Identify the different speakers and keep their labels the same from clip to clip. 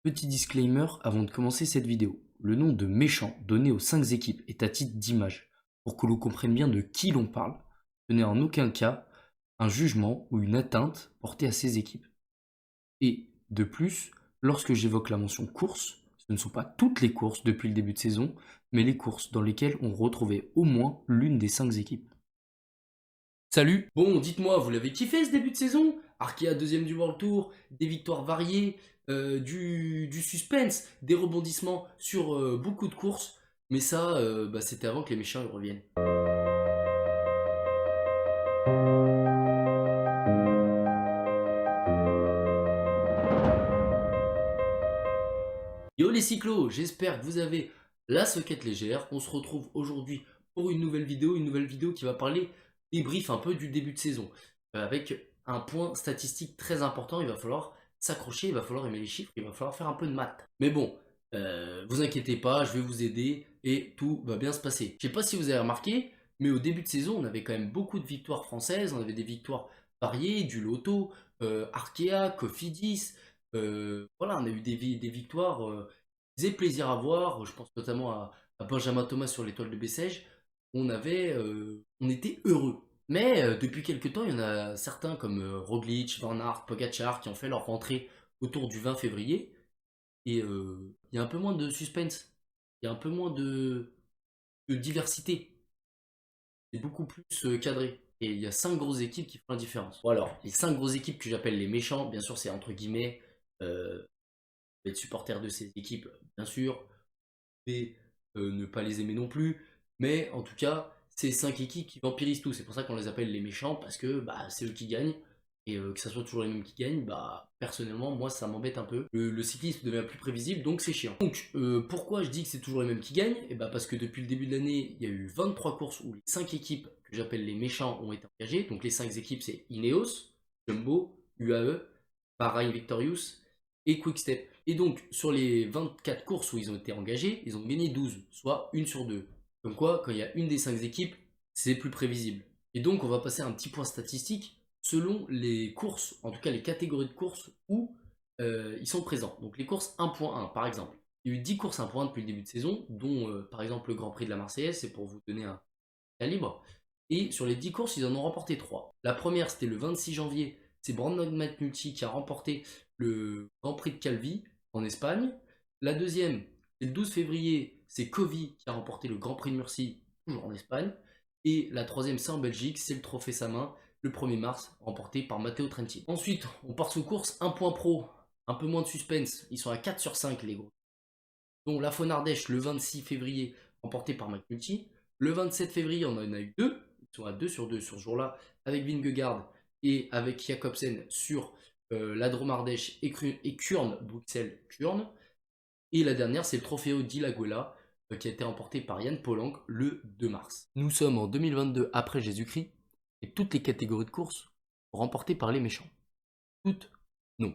Speaker 1: Petit disclaimer avant de commencer cette vidéo. Le nom de méchant donné aux 5 équipes est à titre d'image. Pour que l'on comprenne bien de qui l'on parle, ce n'est en aucun cas un jugement ou une atteinte portée à ces équipes. Et de plus, lorsque j'évoque la mention course, ce ne sont pas toutes les courses depuis le début de saison, mais les courses dans lesquelles on retrouvait au moins l'une des 5 équipes. Salut. Bon, dites-moi, vous l'avez kiffé ce début de saison? Arkea deuxième du World Tour, des victoires variées, du suspense, des rebondissements sur beaucoup de courses. Mais ça, c'était avant que les méchants y reviennent. Yo les cyclos, j'espère que vous avez la soquette légère. On se retrouve aujourd'hui pour une nouvelle vidéo qui va parler débrief un peu du début de saison. Avec un point statistique très important, il va falloir s'accrocher, il va falloir aimer les chiffres, il va falloir faire un peu de maths. Mais bon, vous inquiétez pas, je vais vous aider et tout va bien se passer. Je sais pas si vous avez remarqué, mais au début de saison, on avait quand même beaucoup de victoires françaises, on avait des victoires variées, du loto, Arkea, Cofidis, voilà, on a eu des victoires qui faisaient plaisir à voir. Je pense notamment à Benjamin Thomas sur l'étoile de Bessèges. On était heureux. Mais depuis quelques temps, il y en a certains comme Roglic, Van Aert, Pogacar qui ont fait leur rentrée autour du 20 février. Et il y a un peu moins de suspense. Il y a un peu moins de diversité. C'est beaucoup plus cadré. Et il y a 5 grosses équipes qui font la différence. Bon alors, les 5 grosses équipes que j'appelle les méchants, bien sûr, c'est entre guillemets. Être supporter de ces équipes, bien sûr. Vous pouvez ne pas les aimer non plus. Mais en tout cas, c'est 5 équipes qui vampirisent tout. C'est pour ça qu'on les appelle les méchants, parce que c'est eux qui gagnent. Et que ça soit toujours les mêmes qui gagnent, personnellement, moi ça m'embête un peu. Le cyclisme devient plus prévisible, donc c'est chiant. Donc pourquoi je dis que c'est toujours les mêmes qui gagnent? Et parce que depuis le début de l'année, il y a eu 23 courses où les 5 équipes que j'appelle les méchants ont été engagées. Donc les 5 équipes, c'est Ineos, Jumbo, UAE, Bahrain Victorious et Quickstep. Et donc, sur les 24 courses où ils ont été engagés, ils ont gagné 12, soit une sur deux. Comme quoi, quand il y a une des 5 équipes, c'est plus prévisible. Et donc, on va passer à un petit point statistique selon les courses, en tout cas les catégories de courses où ils sont présents. Donc, les courses 1.1, par exemple. Il y a eu 10 courses 1.1 depuis le début de saison, dont par exemple le Grand Prix de la Marseillaise, c'est pour vous donner un calibre. Et sur les 10 courses, ils en ont remporté 3. La première, c'était le 26 janvier, c'est Brandon McNulty qui a remporté le Grand Prix de Calvi en Espagne. La deuxième, c'est le 12 février, c'est Covey qui a remporté le Grand Prix de Murcie, toujours en Espagne. Et la troisième, c'est en Belgique, c'est le Trophée Samin, le 1er mars, remporté par Matteo Trentin. Ensuite, on part sous course, un point pro, un peu moins de suspense, ils sont à 4 sur 5 les gros. Donc la Faune Ardèche, le 26 février, remporté par McNulty. Le 27 février, on en a eu deux. Ils sont à 2 sur 2 sur ce jour-là, avec Vingegaard et avec Jacobsen sur la Drôme Ardèche et Kurn, Bruxelles-Kurn. Et la dernière, c'est le Trofeo di Laguela, qui a été remporté par Yann Polanc le 2 mars. Nous sommes en 2022 après Jésus-Christ, et toutes les catégories de courses remportées par les méchants. Toutes, non.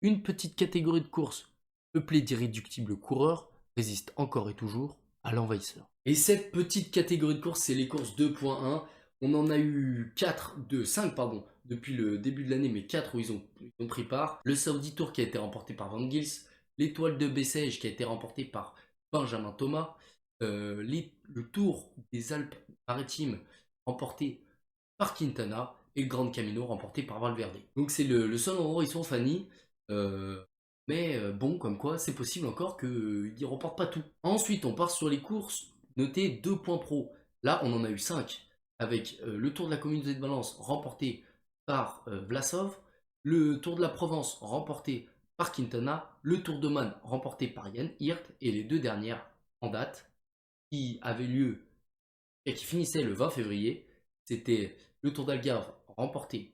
Speaker 1: Une petite catégorie de courses peuplée d'irréductibles coureurs résiste encore et toujours à l'envahisseur. Et cette petite catégorie de courses, c'est les courses 2.1. On en a eu 5 pardon, depuis le début de l'année, mais 4 où ils ont pris part. Le Saudi Tour qui a été remporté par Van Gils, l'étoile de Bessèges qui a été remporté par Benjamin Thomas, le Tour des Alpes-Maritimes remporté par Quintana et le Grand Camino remporté par Valverde. Donc c'est le seul endroit où ils sont Fanny. Euh, bon, comme quoi, c'est possible encore qu'ils ne remportent pas tout. Ensuite, on part sur les courses notées 2 points pro. Là, on en a eu 5, avec le Tour de la Communauté de Valence remporté par Vlasov, le Tour de la Provence remporté par Quintana, le Tour d'Oman remporté par Yann Hirt, et les deux dernières en date qui avaient lieu et qui finissaient le 20 février, c'était le Tour d'Algarve remporté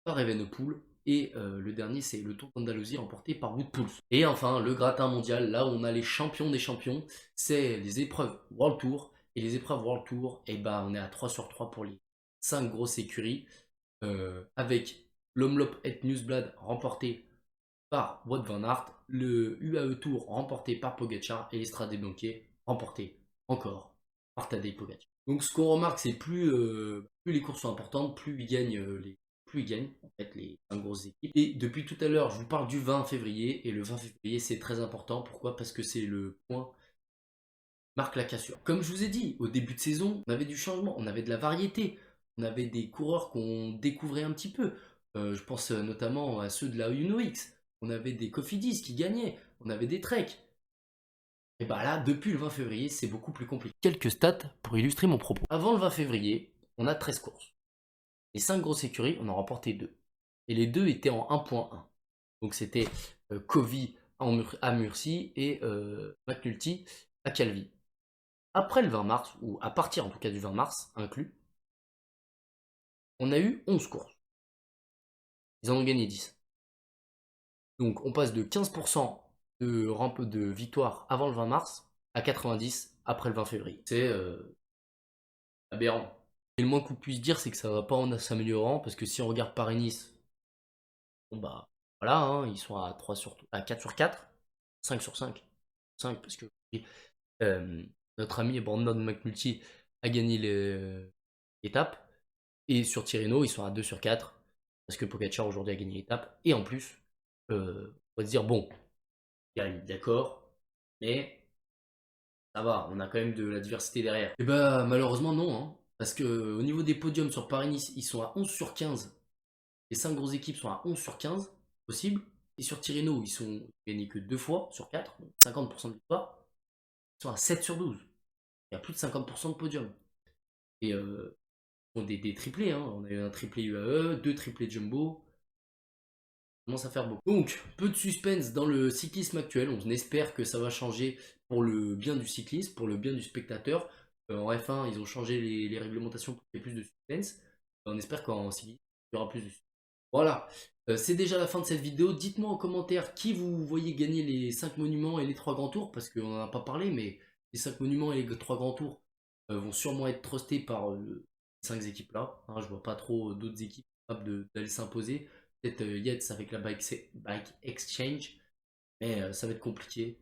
Speaker 1: par Evenepoel et le dernier c'est le Tour d'Andalousie remporté par Wout Poels. Et enfin le gratin mondial, là où on a les champions des champions, c'est les épreuves World Tour. Et les épreuves World Tour, on est à 3 sur 3 pour les 5 grosses écuries, avec l'Omloop et Newsblad remporté par Wout van Aert, le UAE Tour remporté par Pogacar et l'Estrade Bianche remporté encore par Tadej Pogacar. Donc ce qu'on remarque, c'est plus les courses sont importantes, plus ils gagnent plus ils gagnent, en fait, les 5 grosses équipes. Et depuis tout à l'heure, je vous parle du 20 février, et le 20 février, c'est très important. Pourquoi? Parce que c'est le point marque la cassure. Comme je vous ai dit, au début de saison, on avait du changement, on avait de la variété, on avait des coureurs qu'on découvrait un petit peu. Je pense notamment à ceux de la Uno X. On avait des Cofidis qui gagnaient, on avait des Trek. Et bah là, depuis le 20 février, c'est beaucoup plus compliqué. Quelques stats pour illustrer mon propos. Avant le 20 février, on a 13 courses. Les 5 grosses écuries, on en remportait 2. Et les 2 étaient en 1.1. Donc c'était Covey à Murcie et McNulty à Calvi. Après le 20 mars, ou à partir en tout cas du 20 mars inclus, on a eu 11 courses. Ils en ont gagné 10. Donc on passe de 15% de victoire avant le 20 mars à 90 après le 20 février. C'est aberrant. Et le moins qu'on puisse dire, c'est que ça va pas en s'améliorant, parce que si on regarde Paris-Nice, bon bah voilà, hein, ils sont à 4 sur 4, 5 sur 5. 5 parce que euh, notre ami Brandon McNulty a gagné l'étape. Et sur Tirreno, ils sont à 2 sur 4, parce que Pogacar aujourd'hui a gagné l'étape. Et en plus, on va se dire, bon, il gagne, d'accord, mais ça va, on a quand même de la diversité derrière. Et bah malheureusement non, hein, parce que au niveau des podiums sur Paris-Nice, ils sont à 11 sur 15. Les 5 grosses équipes sont à 11 sur 15, possible. Et sur Tirreno, ils sont gagnés que 2 fois sur 4, donc 50% de victoire. Ils sont à 7 sur 12. Il y a plus de 50% de podium. Et des triplés, hein. On a eu un triplé UAE, 2 triplés Jumbo. Ça commence à faire beaucoup. Donc, peu de suspense dans le cyclisme actuel. On espère que ça va changer pour le bien du cycliste, pour le bien du spectateur. En F1, ils ont changé les réglementations pour qu'il y ait plus de suspense. On espère qu'en cyclisme, il y aura plus de suspense. Voilà, c'est déjà la fin de cette vidéo. Dites-moi en commentaire qui vous voyez gagner les 5 monuments et les 3 grands tours, parce qu'on n'en a pas parlé, mais les 5 monuments et les 3 grands tours vont sûrement être trustés par les 5 équipes-là. Hein, je vois pas trop d'autres équipes capables d'aller s'imposer. Peut-être Yates avec la Bike Exchange, mais ça va être compliqué.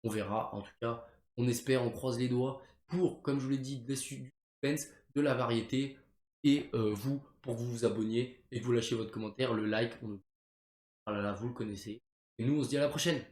Speaker 1: On verra. En tout cas, on espère, on croise les doigts pour, comme je vous l'ai dit, du suspense, de la variété. Et vous, pour que vous vous abonniez et que vous lâchiez votre commentaire, le like, ah là là, vous le connaissez. Et nous, on se dit à la prochaine.